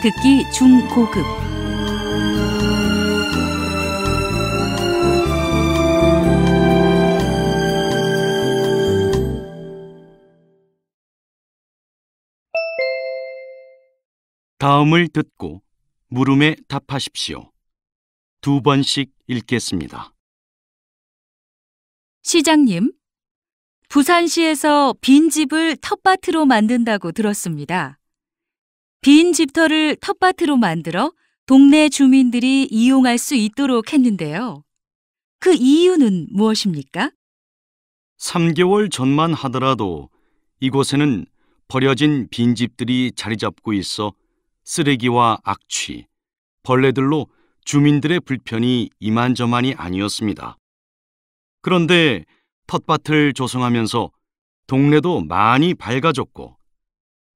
듣기 중고급. 다음을 듣고 물음에 답하십시오. 2번씩 읽겠습니다. 시장님, 부산시에서 빈집을 텃밭으로 만든다고 들었습니다. 빈 집터를 텃밭으로 만들어 동네 주민들이 이용할 수 있도록 했는데요. 그 이유는 무엇입니까? 3개월 전만 하더라도 이곳에는 버려진 빈집들이 자리 잡고 있어 쓰레기와 악취, 벌레들로 주민들의 불편이 이만저만이 아니었습니다. 그런데 텃밭을 조성하면서 동네도 많이 밝아졌고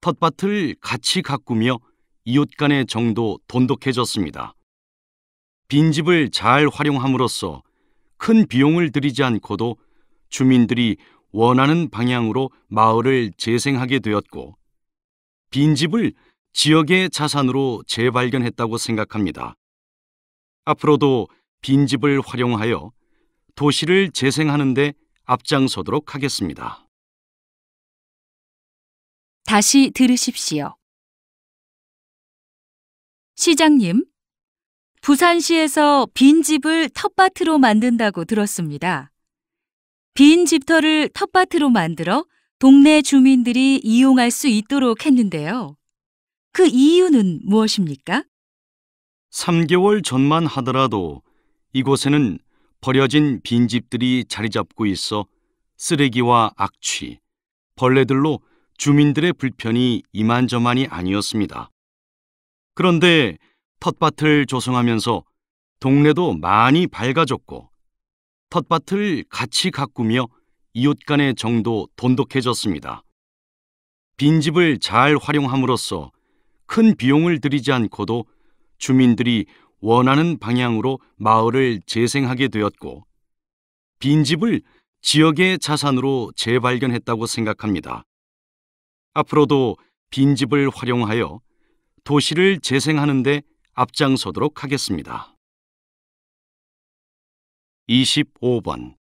텃밭을 같이 가꾸며 이웃 간의 정도 돈독해졌습니다. 빈집을 잘 활용함으로써 큰 비용을 들이지 않고도 주민들이 원하는 방향으로 마을을 재생하게 되었고 빈집을 지역의 자산으로 재발견했다고 생각합니다. 앞으로도 빈집을 활용하여 도시를 재생하는 데 앞장서도록 하겠습니다. 다시 들으십시오. 시장님, 부산시에서 빈집을 텃밭으로 만든다고 들었습니다. 빈 집터를 텃밭으로 만들어 동네 주민들이 이용할 수 있도록 했는데요. 그 이유는 무엇입니까? 3개월 전만 하더라도 이곳에는 버려진 빈집들이 자리 잡고 있어 쓰레기와 악취, 벌레들로 주민들의 불편이 이만저만이 아니었습니다. 그런데 텃밭을 조성하면서 동네도 많이 밝아졌고 텃밭을 같이 가꾸며 이웃 간의 정도 돈독해졌습니다. 빈집을 잘 활용함으로써 큰 비용을 들이지 않고도 주민들이 원하는 방향으로 마을을 재생하게 되었고 빈집을 지역의 자산으로 재발견했다고 생각합니다. 앞으로도 빈집을 활용하여 도시를 재생하는 데 앞장서도록 하겠습니다. 25번.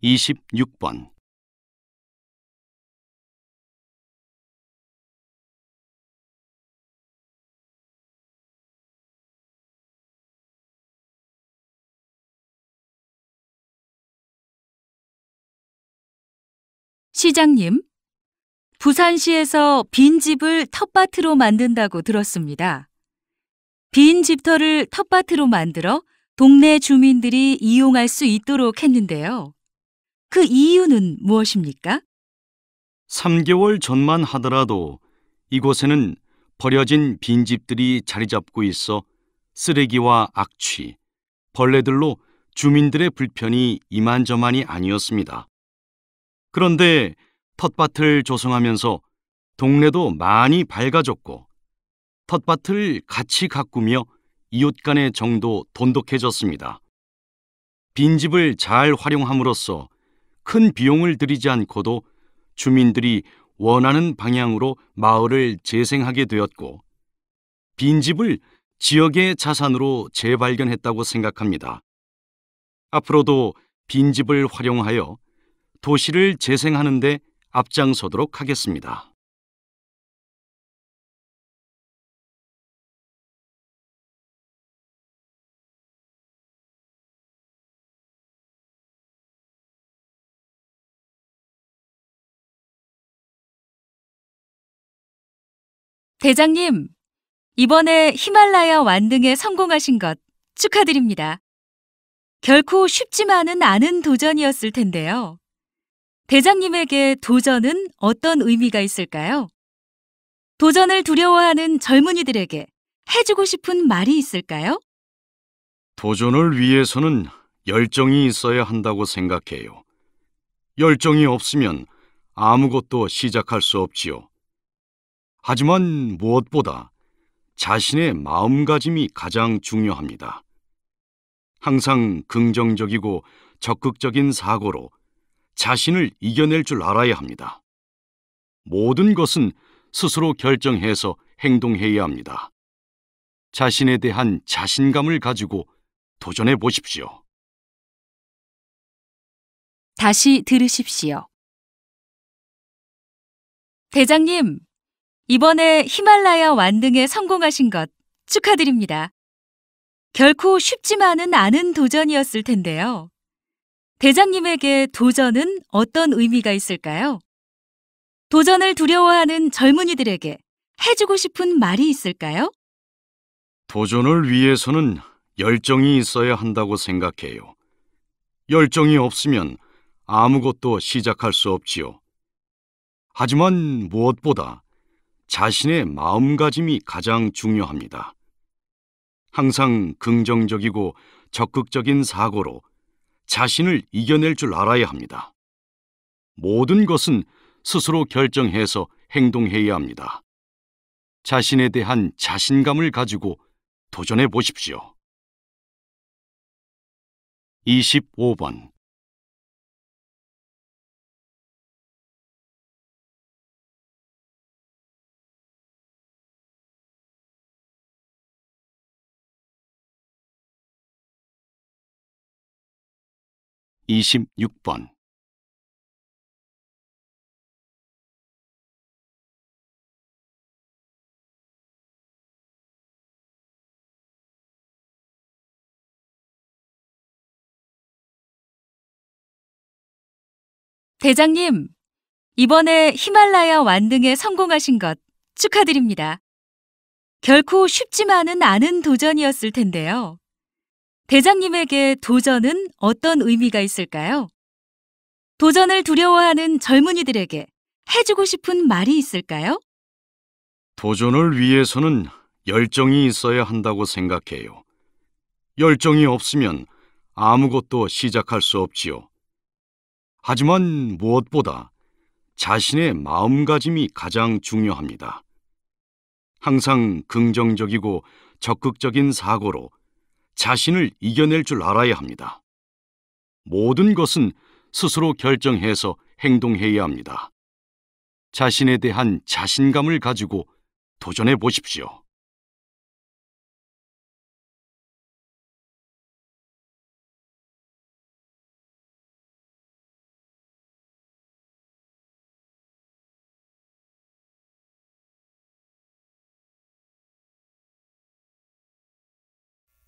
(26번) 시장님, 부산시에서 빈집을 텃밭으로 만든다고 들었습니다. 빈 집터를 텃밭으로 만들어 동네 주민들이 이용할 수 있도록 했는데요. 그 이유는 무엇입니까? 3개월 전만 하더라도 이곳에는 버려진 빈집들이 자리 잡고 있어 쓰레기와 악취, 벌레들로 주민들의 불편이 이만저만이 아니었습니다. 그런데 텃밭을 조성하면서 동네도 많이 밝아졌고 텃밭을 같이 가꾸며 이웃 간의 정도 돈독해졌습니다. 빈집을 잘 활용함으로써 큰 비용을 들이지 않고도 주민들이 원하는 방향으로 마을을 재생하게 되었고 빈집을 지역의 자산으로 재발견했다고 생각합니다. 앞으로도 빈집을 활용하여 도시를 재생하는 데 앞장서도록 하겠습니다. 대장님, 이번에 히말라야 완등에 성공하신 것 축하드립니다. 결코 쉽지만은 않은 도전이었을 텐데요. 대장님에게 도전은 어떤 의미가 있을까요? 도전을 두려워하는 젊은이들에게 해주고 싶은 말이 있을까요? 도전을 위해서는 열정이 있어야 한다고 생각해요. 열정이 없으면 아무것도 시작할 수 없지요. 하지만 무엇보다 자신의 마음가짐이 가장 중요합니다. 항상 긍정적이고 적극적인 사고로 자신을 이겨낼 줄 알아야 합니다. 모든 것은 스스로 결정해서 행동해야 합니다. 자신에 대한 자신감을 가지고 도전해 보십시오. 다시 들으십시오. 대장님, 이번에 히말라야 완등에 성공하신 것 축하드립니다. 결코 쉽지만은 않은 도전이었을 텐데요. 대장님에게 도전은 어떤 의미가 있을까요? 도전을 두려워하는 젊은이들에게 해주고 싶은 말이 있을까요? 도전을 위해서는 열정이 있어야 한다고 생각해요. 열정이 없으면 아무것도 시작할 수 없지요. 하지만 무엇보다 자신의 마음가짐이 가장 중요합니다. 항상 긍정적이고 적극적인 사고로 자신을 이겨낼 줄 알아야 합니다. 모든 것은 스스로 결정해서 행동해야 합니다. 자신에 대한 자신감을 가지고 도전해 보십시오. 25번. 이십육 번. 대장님, 이번에 히말라야 완등에 성공하신 것 축하드립니다. 결코 쉽지만은 않은 도전이었을 텐데요. 대장님에게 도전은 어떤 의미가 있을까요? 도전을 두려워하는 젊은이들에게 해주고 싶은 말이 있을까요? 도전을 위해서는 열정이 있어야 한다고 생각해요. 열정이 없으면 아무것도 시작할 수 없지요. 하지만 무엇보다 자신의 마음가짐이 가장 중요합니다. 항상 긍정적이고 적극적인 사고로 자신을 이겨낼 줄 알아야 합니다. 모든 것은 스스로 결정해서 행동해야 합니다. 자신에 대한 자신감을 가지고 도전해 보십시오.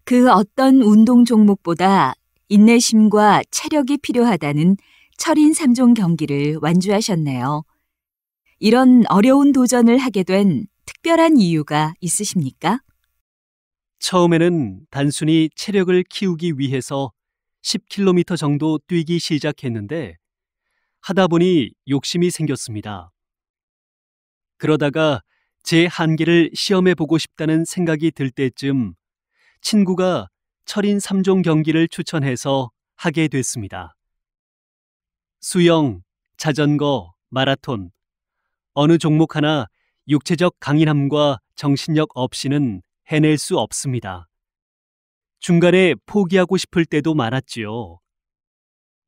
그 어떤 운동 종목보다 인내심과 체력이 필요하다는 철인 3종 경기를 완주하셨네요. 이런 어려운 도전을 하게 된 특별한 이유가 있으십니까? 처음에는 단순히 체력을 키우기 위해서 10km 정도 뛰기 시작했는데 하다 보니 욕심이 생겼습니다. 그러다가 제 한계를 시험해 보고 싶다는 생각이 들 때쯤 친구가 철인 3종 경기를 추천해서 하게 됐습니다. 수영, 자전거, 마라톤, 어느 종목 하나 육체적 강인함과 정신력 없이는 해낼 수 없습니다. 중간에 포기하고 싶을 때도 많았지요.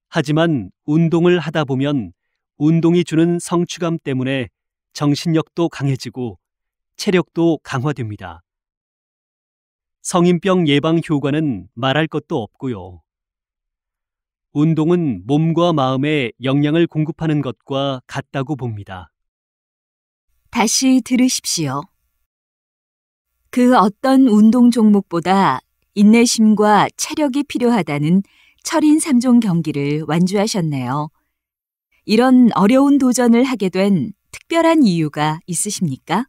하지만 운동을 하다 보면 운동이 주는 성취감 때문에 정신력도 강해지고 체력도 강화됩니다. 성인병 예방 효과는 말할 것도 없고요. 운동은 몸과 마음에 영양을 공급하는 것과 같다고 봅니다. 다시 들으십시오. 그 어떤 운동 종목보다 인내심과 체력이 필요하다는 철인 3종 경기를 완주하셨네요. 이런 어려운 도전을 하게 된 특별한 이유가 있으십니까?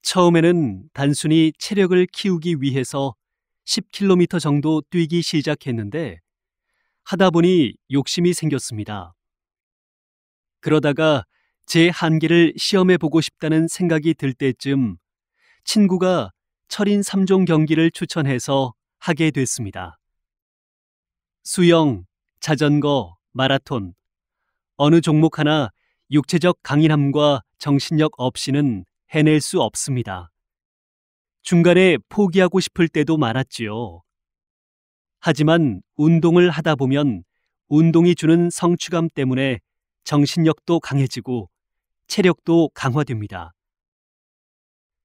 처음에는 단순히 체력을 키우기 위해서 10km 정도 뛰기 시작했는데 하다 보니 욕심이 생겼습니다. 그러다가 제 한계를 시험해 보고 싶다는 생각이 들 때쯤 친구가 철인 3종 경기를 추천해서 하게 됐습니다. 수영, 자전거, 마라톤, 어느 종목 하나 육체적 강인함과 정신력 없이는 해낼 수 없습니다. 중간에 포기하고 싶을 때도 많았지요. 하지만 운동을 하다 보면 운동이 주는 성취감 때문에 정신력도 강해지고 체력도 강화됩니다.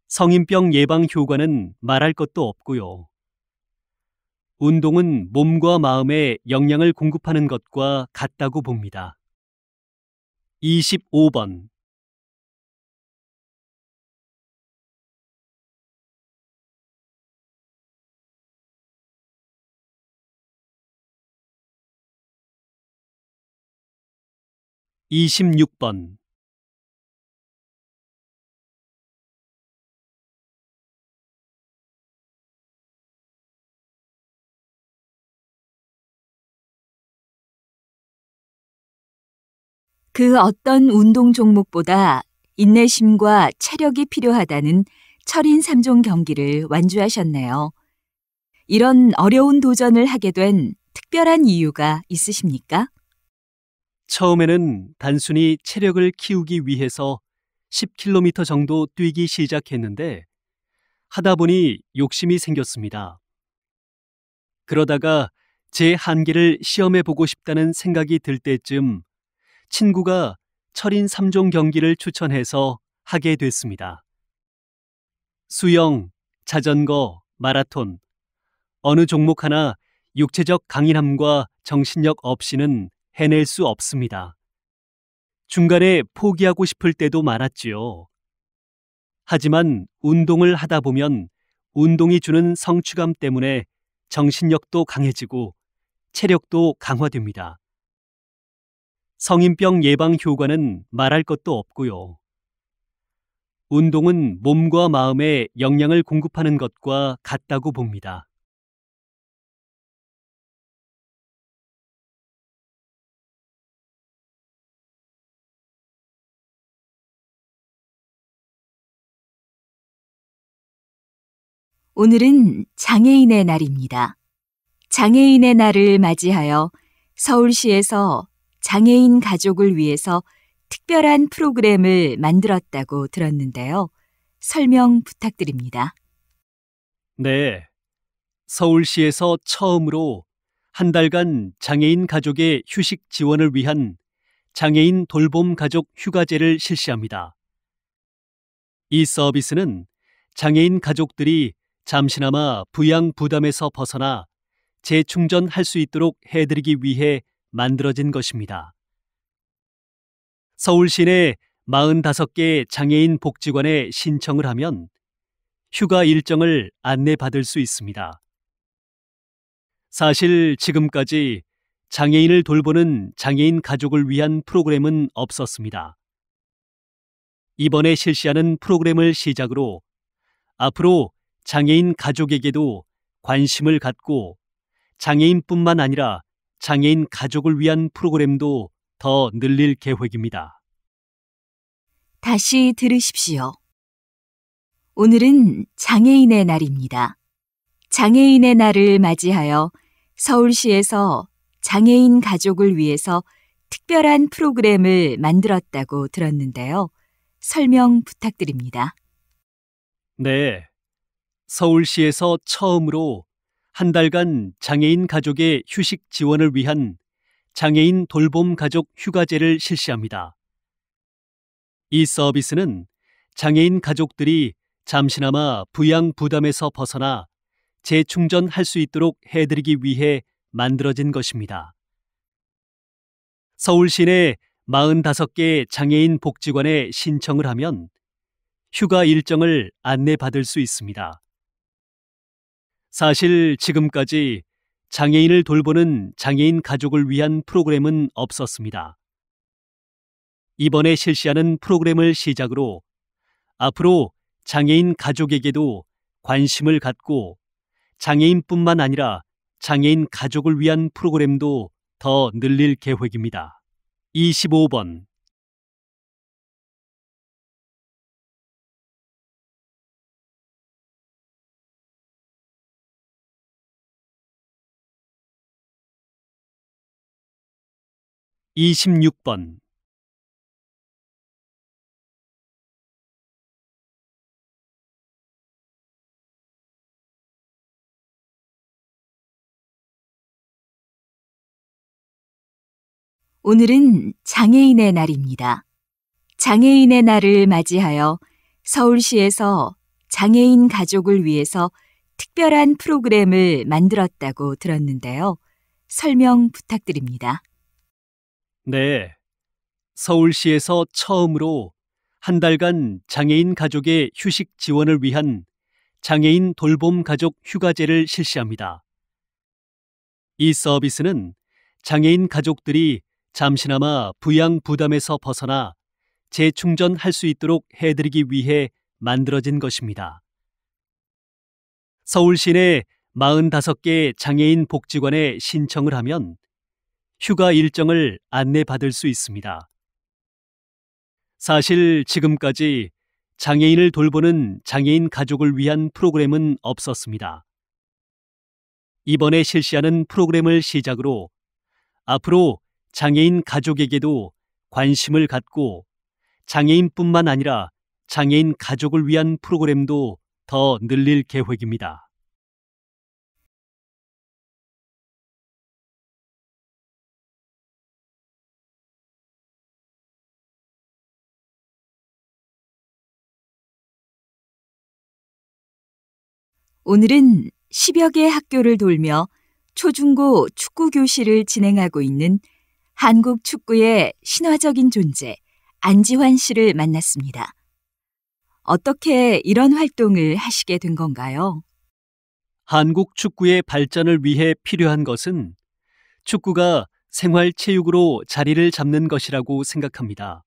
성인병 예방 효과는 말할 것도 없고요. 운동은 몸과 마음에 영양을 공급하는 것과 같다고 봅니다. 25번. 26번. '그 어떤 운동 종목보다 인내심과 체력이 필요하다는 철인 3종 경기를 완주하셨네요. 이런 어려운 도전을 하게 된 특별한 이유가 있으십니까? 처음에는 단순히 체력을 키우기 위해서 10km 정도 뛰기 시작했는데 하다 보니 욕심이 생겼습니다. 그러다가 제 한계를 시험해 보고 싶다는 생각이 들 때쯤 친구가 철인 3종 경기를 추천해서 하게 됐습니다. 수영, 자전거, 마라톤, 어느 종목 하나 육체적 강인함과 정신력 없이는 해낼 수 없습니다. 중간에 포기하고 싶을 때도 많았지요. 하지만 운동을 하다 보면 운동이 주는 성취감 때문에 정신력도 강해지고 체력도 강화됩니다. 성인병 예방 효과는 말할 것도 없고요. 운동은 몸과 마음에 영양을 공급하는 것과 같다고 봅니다. 오늘은 장애인의 날입니다. 장애인의 날을 맞이하여 서울시에서 장애인 가족을 위해서 특별한 프로그램을 만들었다고 들었는데요. 설명 부탁드립니다. 네, 서울시에서 처음으로 한 달간 장애인 가족의 휴식 지원을 위한 장애인 돌봄 가족 휴가제를 실시합니다. 이 서비스는 장애인 가족들이 잠시나마 부양 부담에서 벗어나 재충전할 수 있도록 해드리기 위해 만들어진 것입니다. 서울시 내 45개 장애인 복지관에 신청을 하면 휴가 일정을 안내받을 수 있습니다. 사실 지금까지 장애인을 돌보는 장애인 가족을 위한 프로그램은 없었습니다. 이번에 실시하는 프로그램을 시작으로 앞으로 장애인 가족에게도 관심을 갖고 장애인뿐만 아니라 장애인 가족을 위한 프로그램도 더 늘릴 계획입니다. 다시 들으십시오. 오늘은 장애인의 날입니다. 장애인의 날을 맞이하여 서울시에서 장애인 가족을 위해서 특별한 프로그램을 만들었다고 들었는데요. 설명 부탁드립니다. 네, 서울시에서 처음으로 한 달간 장애인 가족의 휴식 지원을 위한 장애인 돌봄 가족 휴가제를 실시합니다. 이 서비스는 장애인 가족들이 잠시나마 부양 부담에서 벗어나 재충전할 수 있도록 해드리기 위해 만들어진 것입니다. 서울시 내 45개 장애인 복지관에 신청을 하면 휴가 일정을 안내받을 수 있습니다. 사실 지금까지 장애인을 돌보는 장애인 가족을 위한 프로그램은 없었습니다. 이번에 실시하는 프로그램을 시작으로 앞으로 장애인 가족에게도 관심을 갖고 장애인뿐만 아니라 장애인 가족을 위한 프로그램도 더 늘릴 계획입니다. 25번. 26번. 오늘은 장애인의 날입니다. 장애인의 날을 맞이하여 서울시에서 장애인 가족을 위해서 특별한 프로그램을 만들었다고 들었는데요. 설명 부탁드립니다. 네. 서울시에서 처음으로 한 달간 장애인 가족의 휴식 지원을 위한 장애인 돌봄 가족 휴가제를 실시합니다. 이 서비스는 장애인 가족들이 잠시나마 부양 부담에서 벗어나 재충전할 수 있도록 해드리기 위해 만들어진 것입니다. 서울시 내 45개 장애인 복지관에 신청을 하면 휴가 일정을 안내받을 수 있습니다. 사실 지금까지 장애인을 돌보는 장애인 가족을 위한 프로그램은 없었습니다. 이번에 실시하는 프로그램을 시작으로 앞으로 장애인 가족에게도 관심을 갖고 장애인뿐만 아니라 장애인 가족을 위한 프로그램도 더 늘릴 계획입니다. 오늘은 10여 개 학교를 돌며 초중고 축구 교실을 진행하고 있는 한국 축구의 신화적인 존재 안지환 씨를 만났습니다. 어떻게 이런 활동을 하시게 된 건가요? 한국 축구의 발전을 위해 필요한 것은 축구가 생활체육으로 자리를 잡는 것이라고 생각합니다.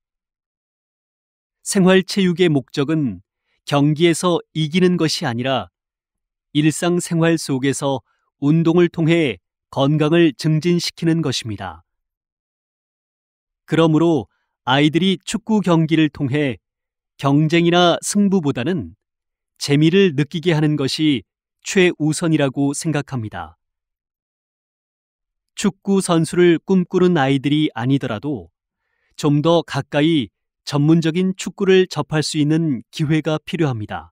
생활체육의 목적은 경기에서 이기는 것이 아니라 일상생활 속에서 운동을 통해 건강을 증진시키는 것입니다. 그러므로 아이들이 축구 경기를 통해 경쟁이나 승부보다는 재미를 느끼게 하는 것이 최우선이라고 생각합니다. 축구 선수를 꿈꾸는 아이들이 아니더라도 좀 더 가까이 전문적인 축구를 접할 수 있는 기회가 필요합니다.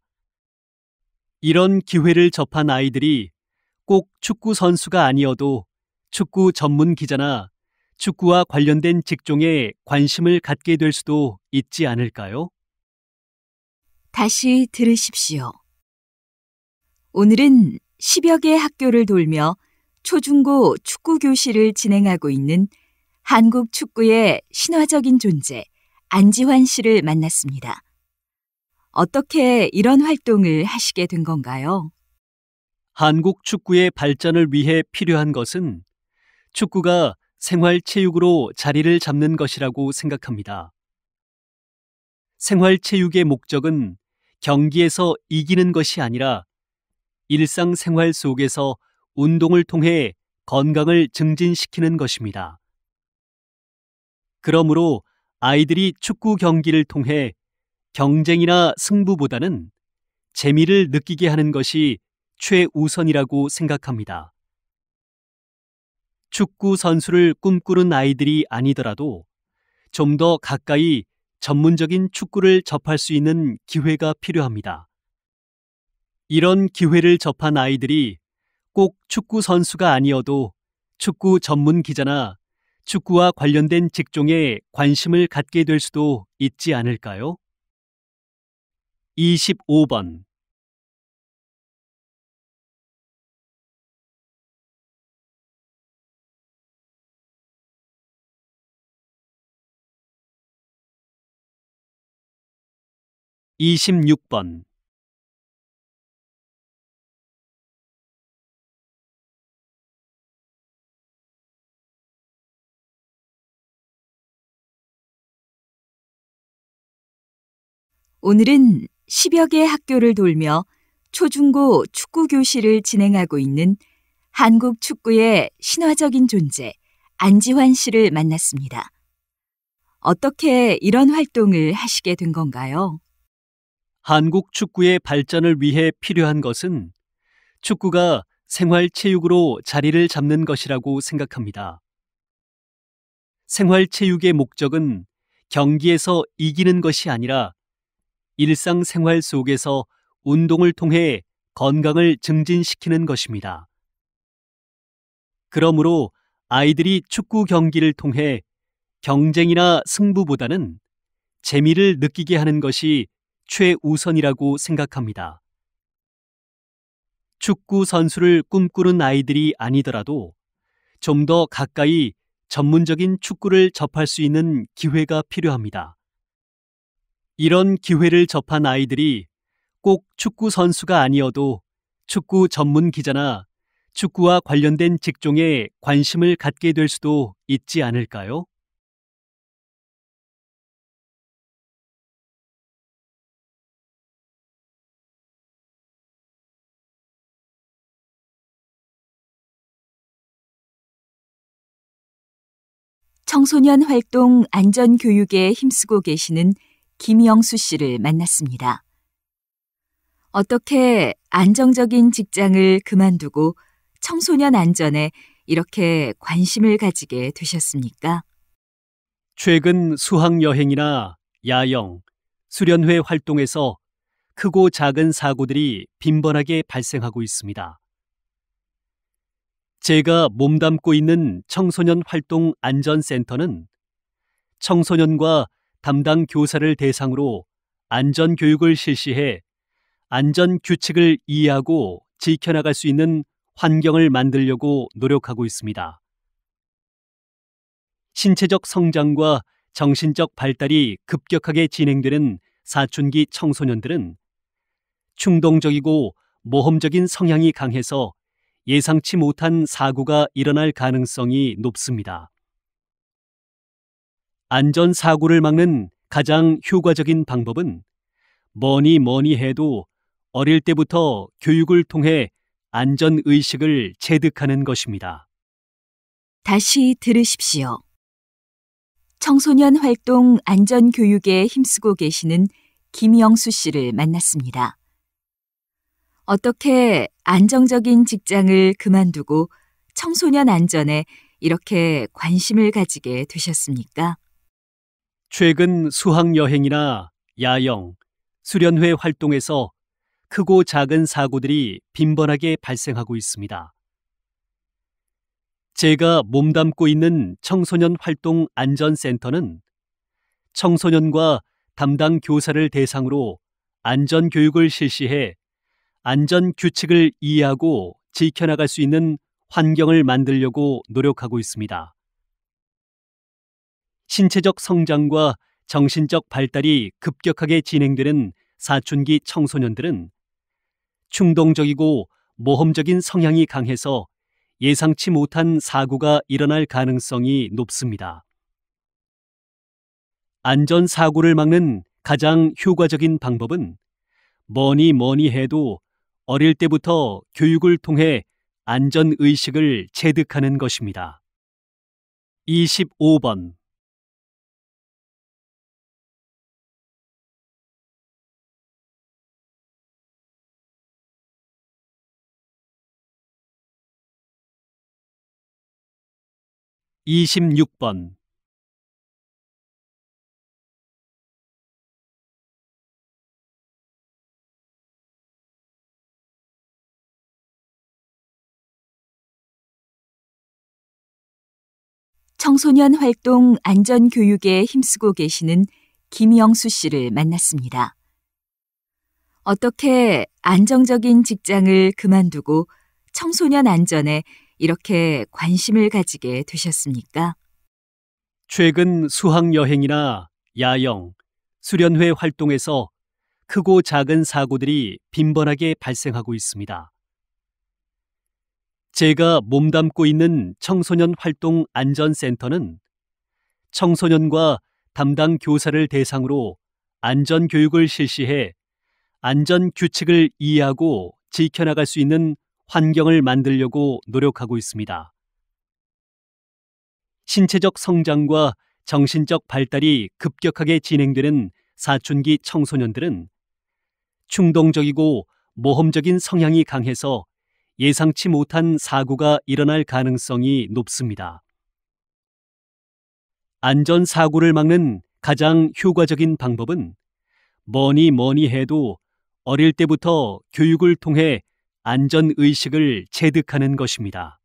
이런 기회를 접한 아이들이 꼭 축구 선수가 아니어도 축구 전문 기자나 축구와 관련된 직종에 관심을 갖게 될 수도 있지 않을까요? 다시 들으십시오. 오늘은 10여 개 학교를 돌며 초중고 축구 교실을 진행하고 있는 한국 축구의 신화적인 존재 안지환 씨를 만났습니다. 어떻게 이런 활동을 하시게 된 건가요? 한국 축구의 발전을 위해 필요한 것은 축구가 생활체육으로 자리를 잡는 것이라고 생각합니다. 생활체육의 목적은 경기에서 이기는 것이 아니라 일상생활 속에서 운동을 통해 건강을 증진시키는 것입니다. 그러므로 아이들이 축구 경기를 통해 경쟁이나 승부보다는 재미를 느끼게 하는 것이 최우선이라고 생각합니다. 축구 선수를 꿈꾸는 아이들이 아니더라도 좀 더 가까이 전문적인 축구를 접할 수 있는 기회가 필요합니다. 이런 기회를 접한 아이들이 꼭 축구 선수가 아니어도 축구 전문 기자나 축구와 관련된 직종에 관심을 갖게 될 수도 있지 않을까요? 25번 26번 오늘은 10여 개 학교를 돌며 초중고 축구 교실을 진행하고 있는 한국 축구의 신화적인 존재 안지환 씨를 만났습니다. 어떻게 이런 활동을 하시게 된 건가요? 한국 축구의 발전을 위해 필요한 것은 축구가 생활체육으로 자리를 잡는 것이라고 생각합니다. 생활체육의 목적은 경기에서 이기는 것이 아니라 일상생활 속에서 운동을 통해 건강을 증진시키는 것입니다. 그러므로 아이들이 축구 경기를 통해 경쟁이나 승부보다는 재미를 느끼게 하는 것이 최우선이라고 생각합니다. 축구 선수를 꿈꾸는 아이들이 아니더라도 좀 더 가까이 전문적인 축구를 접할 수 있는 기회가 필요합니다. 이런 기회를 접한 아이들이 꼭 축구 선수가 아니어도 축구 전문 기자나 축구와 관련된 직종에 관심을 갖게 될 수도 있지 않을까요? 청소년 활동 안전교육에 힘쓰고 계시는 김영수 씨를 만났습니다. 어떻게 안정적인 직장을 그만두고 청소년 안전에 이렇게 관심을 가지게 되셨습니까? 최근 수학여행이나 야영, 수련회 활동에서 크고 작은 사고들이 빈번하게 발생하고 있습니다. 제가 몸담고 있는 청소년 활동 안전센터는 청소년과 담당 교사를 대상으로 안전교육을 실시해 안전규칙을 이해하고 지켜나갈 수 있는 환경을 만들려고 노력하고 있습니다. 신체적 성장과 정신적 발달이 급격하게 진행되는 사춘기 청소년들은 충동적이고 모험적인 성향이 강해서 예상치 못한 사고가 일어날 가능성이 높습니다. 안전사고를 막는 가장 효과적인 방법은 뭐니 해도 어릴 때부터 교육을 통해 안전의식을 체득하는 것입니다. 다시 들으십시오. 청소년 활동 안전교육에 힘쓰고 계시는 김영수 씨를 만났습니다. 어떻게 안정적인 직장을 그만두고 청소년 안전에 이렇게 관심을 가지게 되셨습니까? 최근 수학여행이나 야영, 수련회 활동에서 크고 작은 사고들이 빈번하게 발생하고 있습니다. 제가 몸담고 있는 청소년 활동 안전센터는 청소년과 담당 교사를 대상으로 안전교육을 실시해 안전규칙을 이해하고 지켜나갈 수 있는 환경을 만들려고 노력하고 있습니다. 신체적 성장과 정신적 발달이 급격하게 진행되는 사춘기 청소년들은 충동적이고 모험적인 성향이 강해서 예상치 못한 사고가 일어날 가능성이 높습니다. 안전사고를 막는 가장 효과적인 방법은 뭐니 해도 어릴 때부터 교육을 통해 안전의식을 체득하는 것입니다. 25번 26번 '청소년 활동 안전교육에 힘쓰고 계시는 김영수 씨를 만났습니다. 어떻게 안정적인 직장을 그만두고 청소년 안전에 이렇게 관심을 가지게 되셨습니까? 최근 수학여행이나 야영, 수련회 활동에서 크고 작은 사고들이 빈번하게 발생하고 있습니다. 제가 몸담고 있는 청소년 활동 안전센터는 청소년과 담당 교사를 대상으로 안전교육을 실시해 안전규칙을 이해하고 지켜나갈 수 있는 환경을 만들려고 노력하고 있습니다. 신체적 성장과 정신적 발달이 급격하게 진행되는 사춘기 청소년들은 충동적이고 모험적인 성향이 강해서 예상치 못한 사고가 일어날 가능성이 높습니다. 안전사고를 막는 가장 효과적인 방법은 뭐니 해도 어릴 때부터 교육을 통해 안전의식을 체득하는 것입니다.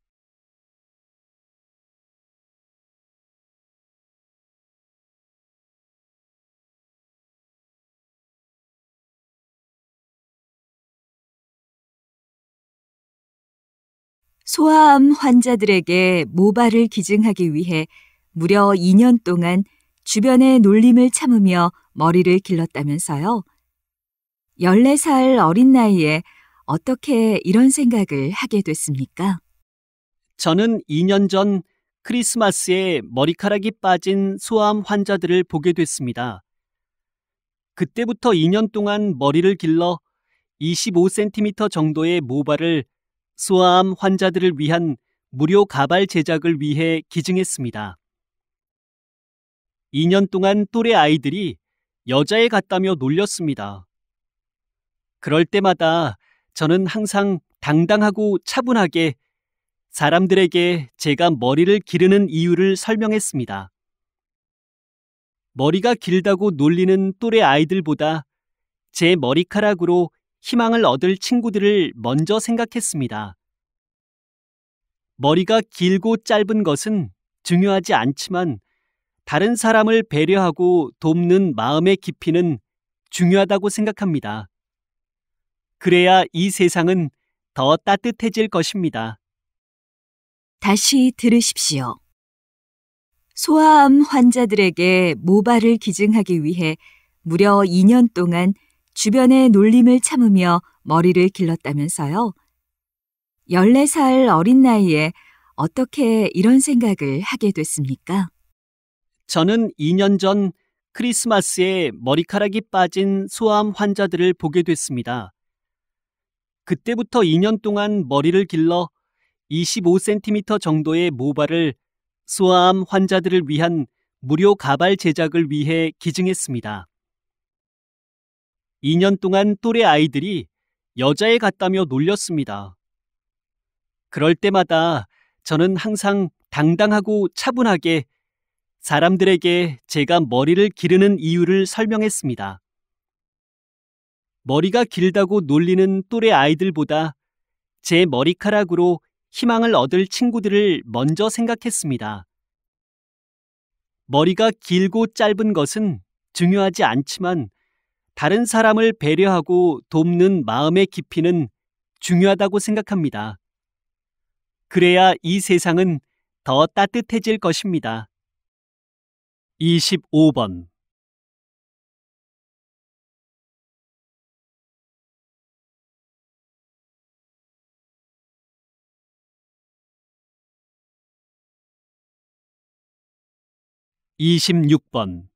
소아암 환자들에게 모발을 기증하기 위해 무려 2년 동안 주변의 놀림을 참으며 머리를 길렀다면서요. 14살 어린 나이에 어떻게 이런 생각을 하게 됐습니까? 저는 2년 전 크리스마스에 머리카락이 빠진 소아암 환자들을 보게 됐습니다. 그때부터 2년 동안 머리를 길러 25cm 정도의 모발을 소아암 환자들을 위한 무료 가발 제작을 위해 기증했습니다. 2년 동안 또래 아이들이 여자애 같다며 놀렸습니다. 그럴 때마다 저는 항상 당당하고 차분하게 사람들에게 제가 머리를 기르는 이유를 설명했습니다. 머리가 길다고 놀리는 또래 아이들보다 제 머리카락으로 희망을 얻을 친구들을 먼저 생각했습니다. 머리가 길고 짧은 것은 중요하지 않지만 다른 사람을 배려하고 돕는 마음의 깊이는 중요하다고 생각합니다. 그래야 이 세상은 더 따뜻해질 것입니다. 다시 들으십시오. 소아암 환자들에게 모발을 기증하기 위해 무려 2년 동안 주변의 놀림을 참으며 머리를 길렀다면서요. 14살 어린 나이에 어떻게 이런 생각을 하게 됐습니까? 저는 2년 전 크리스마스에 머리카락이 빠진 소아암 환자들을 보게 됐습니다. 그때부터 2년 동안 머리를 길러 25cm 정도의 모발을 소아암 환자들을 위한 무료 가발 제작을 위해 기증했습니다. 2년 동안 또래 아이들이 여자애 같다며 놀렸습니다. 그럴 때마다 저는 항상 당당하고 차분하게 사람들에게 제가 머리를 기르는 이유를 설명했습니다. 머리가 길다고 놀리는 또래 아이들보다 제 머리카락으로 희망을 얻을 친구들을 먼저 생각했습니다. 머리가 길고 짧은 것은 중요하지 않지만 다른 사람을 배려하고 돕는 마음의 깊이는 중요하다고 생각합니다. 그래야 이 세상은 더 따뜻해질 것입니다. 25번. (26번)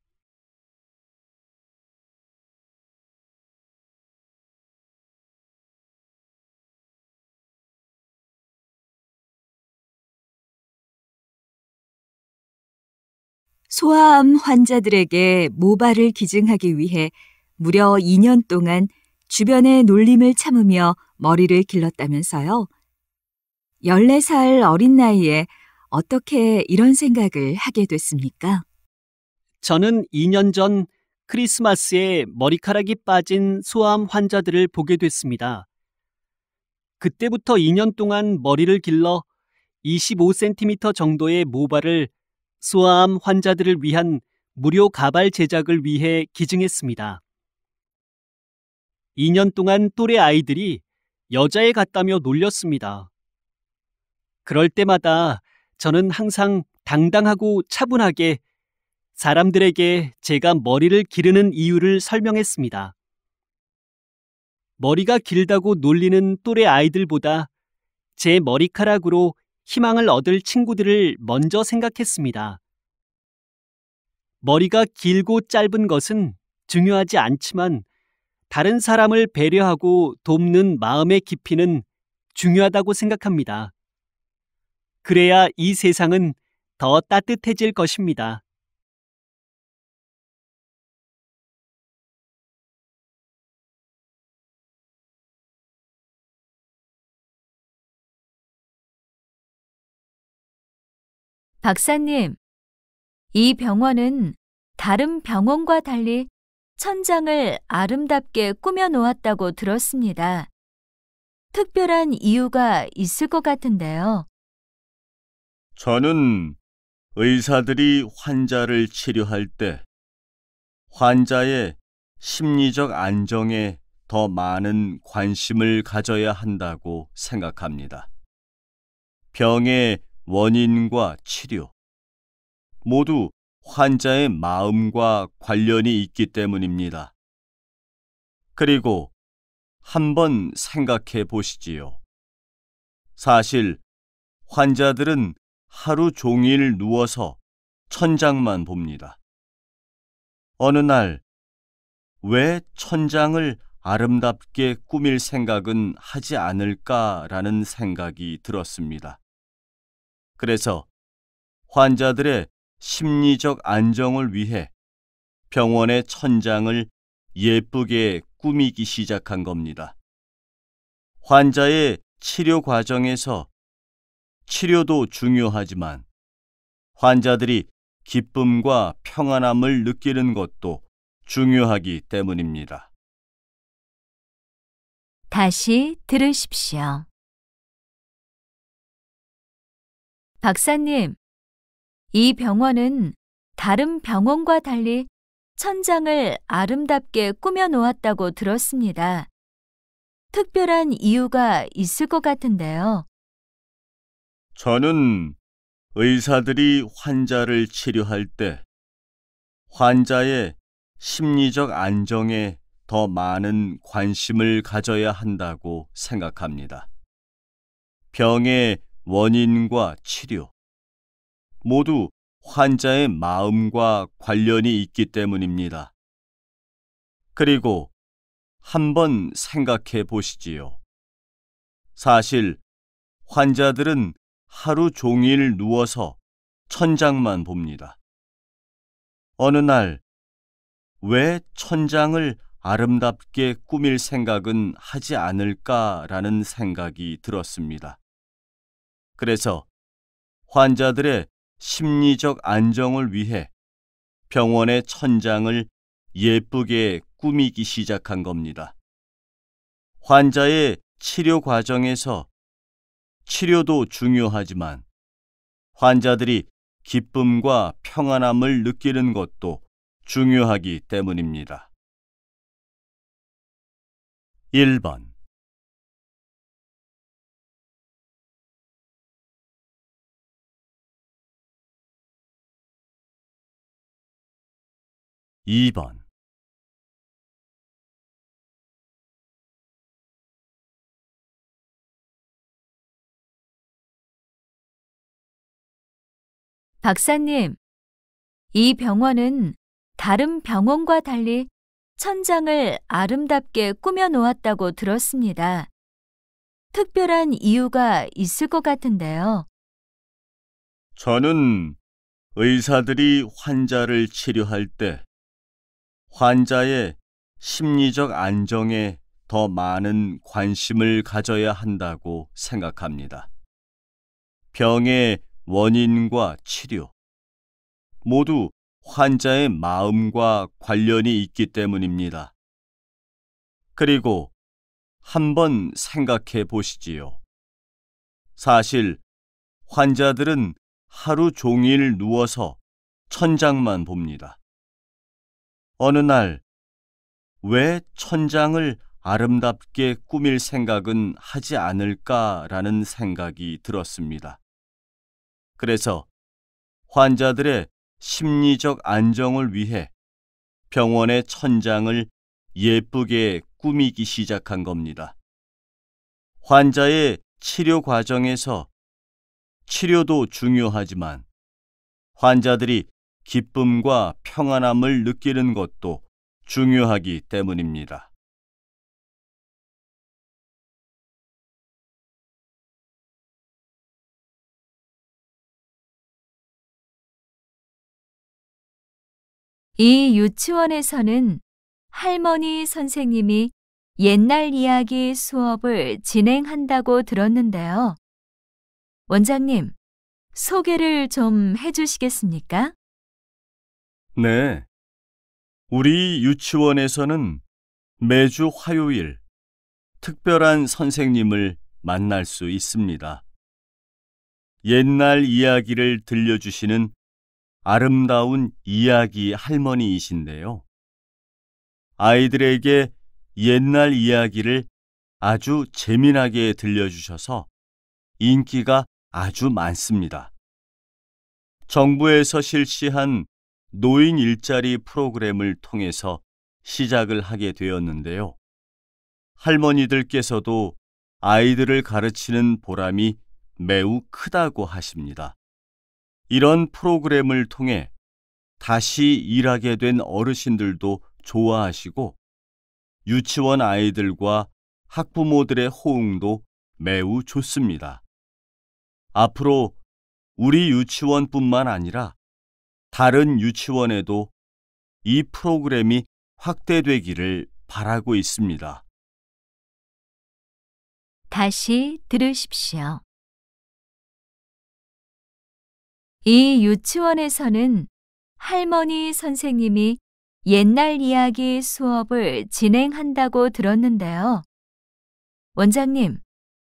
소아암 환자들에게 모발을 기증하기 위해 무려 2년 동안 주변의 놀림을 참으며 머리를 길렀다면서요. 14살 어린 나이에 어떻게 이런 생각을 하게 됐습니까? 저는 2년 전 크리스마스에 머리카락이 빠진 소아암 환자들을 보게 됐습니다. 그때부터 2년 동안 머리를 길러 25cm 정도의 모발을 소아암 환자들을 위한 무료 가발 제작을 위해 기증했습니다. 2년 동안 또래 아이들이 여자애 같다며 놀렸습니다. 그럴 때마다 저는 항상 당당하고 차분하게 사람들에게 제가 머리를 기르는 이유를 설명했습니다. 머리가 길다고 놀리는 또래 아이들보다 제 머리카락으로 희망을 얻을 친구들을 먼저 생각했습니다. 머리가 길고 짧은 것은 중요하지 않지만 다른 사람을 배려하고 돕는 마음의 깊이는 중요하다고 생각합니다. 그래야 이 세상은 더 따뜻해질 것입니다. 박사님, 이 병원은 다른 병원과 달리 천장을 아름답게 꾸며 놓았다고 들었습니다. 특별한 이유가 있을 것 같은데요. 저는 의사들이 환자를 치료할 때 환자의 심리적 안정에 더 많은 관심을 가져야 한다고 생각합니다. 병의 원인과 치료, 모두 환자의 마음과 관련이 있기 때문입니다. 그리고 한번 생각해 보시지요. 사실 환자들은 하루 종일 누워서 천장만 봅니다. 어느 날, 왜 천장을 아름답게 꾸밀 생각은 하지 않을까라는 생각이 들었습니다. 그래서 환자들의 심리적 안정을 위해 병원의 천장을 예쁘게 꾸미기 시작한 겁니다. 환자의 치료 과정에서 치료도 중요하지만 환자들이 기쁨과 평안함을 느끼는 것도 중요하기 때문입니다. 다시 들으십시오. 박사님, 이 병원은 다른 병원과 달리 천장을 아름답게 꾸며 놓았다고 들었습니다. 특별한 이유가 있을 것 같은데요. 저는 의사들이 환자를 치료할 때 환자의 심리적 안정에 더 많은 관심을 가져야 한다고 생각합니다. 병의 원인과 치료, 모두 환자의 마음과 관련이 있기 때문입니다. 그리고 한번 생각해 보시지요. 사실 환자들은 하루 종일 누워서 천장만 봅니다. 어느 날, 왜 천장을 아름답게 꾸밀 생각은 하지 않을까라는 생각이 들었습니다. 그래서 환자들의 심리적 안정을 위해 병원의 천장을 예쁘게 꾸미기 시작한 겁니다. 환자의 치료 과정에서 치료도 중요하지만 환자들이 기쁨과 평안함을 느끼는 것도 중요하기 때문입니다. 1번. 2번. '박사님, 이 병원은 다른 병원과 달리 천장을 아름답게 꾸며 놓았다고 들었습니다. 특별한 이유가 있을 것 같은데요. 저는 의사들이 환자를 치료할 때 환자의 심리적 안정에 더 많은 관심을 가져야 한다고 생각합니다. 병의 원인과 치료, 모두 환자의 마음과 관련이 있기 때문입니다. 그리고 한번 생각해 보시지요. 사실 환자들은 하루 종일 누워서 천장만 봅니다. 어느 날, 왜 천장을 아름답게 꾸밀 생각은 하지 않을까라는 생각이 들었습니다. 그래서 환자들의 심리적 안정을 위해 병원의 천장을 예쁘게 꾸미기 시작한 겁니다. 환자의 치료 과정에서 치료도 중요하지만 환자들이 기쁨과 평안함을 느끼는 것도 중요하기 때문입니다. 이 유치원에서는 할머니 선생님이 옛날 이야기 수업을 진행한다고 들었는데요. 원장님, 소개를 좀 해주시겠습니까? 네. 우리 유치원에서는 매주 화요일 특별한 선생님을 만날 수 있습니다. 옛날 이야기를 들려주시는 아름다운 이야기 할머니이신데요. 아이들에게 옛날 이야기를 아주 재미나게 들려주셔서 인기가 아주 많습니다. 정부에서 실시한 노인 일자리 프로그램을 통해서 시작을 하게 되었는데요. 할머니들께서도 아이들을 가르치는 보람이 매우 크다고 하십니다. 이런 프로그램을 통해 다시 일하게 된 어르신들도 좋아하시고 유치원 아이들과 학부모들의 호응도 매우 좋습니다. 앞으로 우리 유치원뿐만 아니라 다른 유치원에도 이 프로그램이 확대되기를 바라고 있습니다. 다시 들으십시오. 이 유치원에서는 할머니 선생님이 옛날 이야기 수업을 진행한다고 들었는데요. 원장님,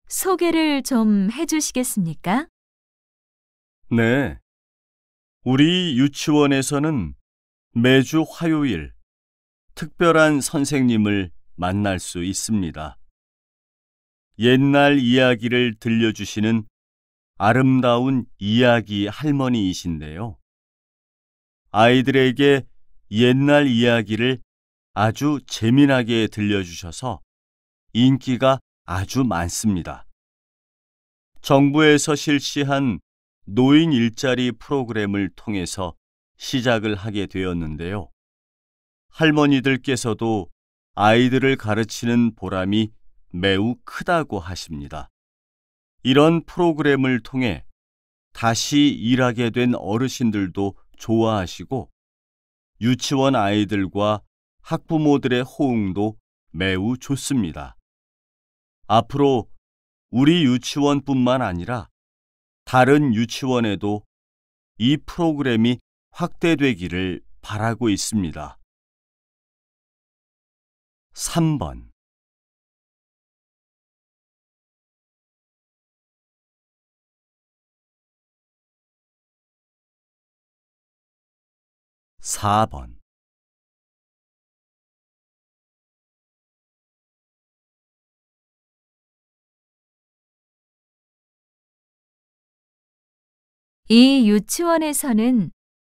소개를 좀 해주시겠습니까? 네. 우리 유치원에서는 매주 화요일 특별한 선생님을 만날 수 있습니다. 옛날 이야기를 들려주시는 아름다운 이야기 할머니이신데요. 아이들에게 옛날 이야기를 아주 재미나게 들려주셔서 인기가 아주 많습니다. 정부에서 실시한 노인 일자리 프로그램을 통해서 시작을 하게 되었는데요. 할머니들께서도 아이들을 가르치는 보람이 매우 크다고 하십니다. 이런 프로그램을 통해 다시 일하게 된 어르신들도 좋아하시고 유치원 아이들과 학부모들의 호응도 매우 좋습니다. 앞으로 우리 유치원뿐만 아니라 다른 유치원에도 이 프로그램이 확대되기를 바라고 있습니다. 3번 4번 이 유치원에서는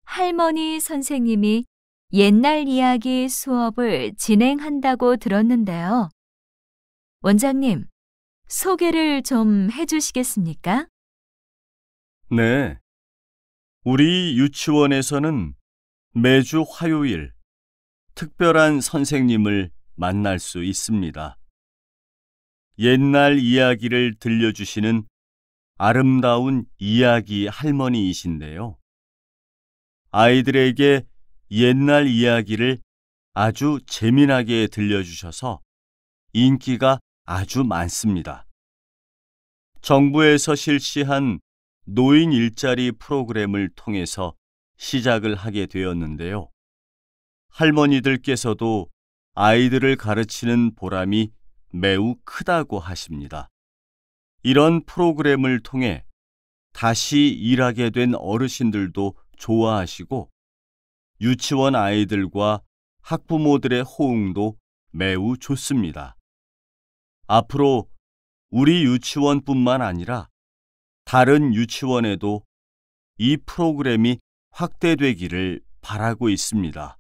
할머니 선생님이 옛날 이야기 수업을 진행한다고 들었는데요. 원장님, 소개를 좀 해주시겠습니까? 네. 우리 유치원에서는 매주 화요일 특별한 선생님을 만날 수 있습니다. 옛날 이야기를 들려주시는 아름다운 이야기 할머니이신데요. 아이들에게 옛날 이야기를 아주 재미나게 들려주셔서 인기가 아주 많습니다. 정부에서 실시한 노인 일자리 프로그램을 통해서 시작을 하게 되었는데요. 할머니들께서도 아이들을 가르치는 보람이 매우 크다고 하십니다. 이런 프로그램을 통해 다시 일하게 된 어르신들도 좋아하시고 유치원 아이들과 학부모들의 호응도 매우 좋습니다. 앞으로 우리 유치원뿐만 아니라 다른 유치원에도 이 프로그램이 확대되기를 바라고 있습니다.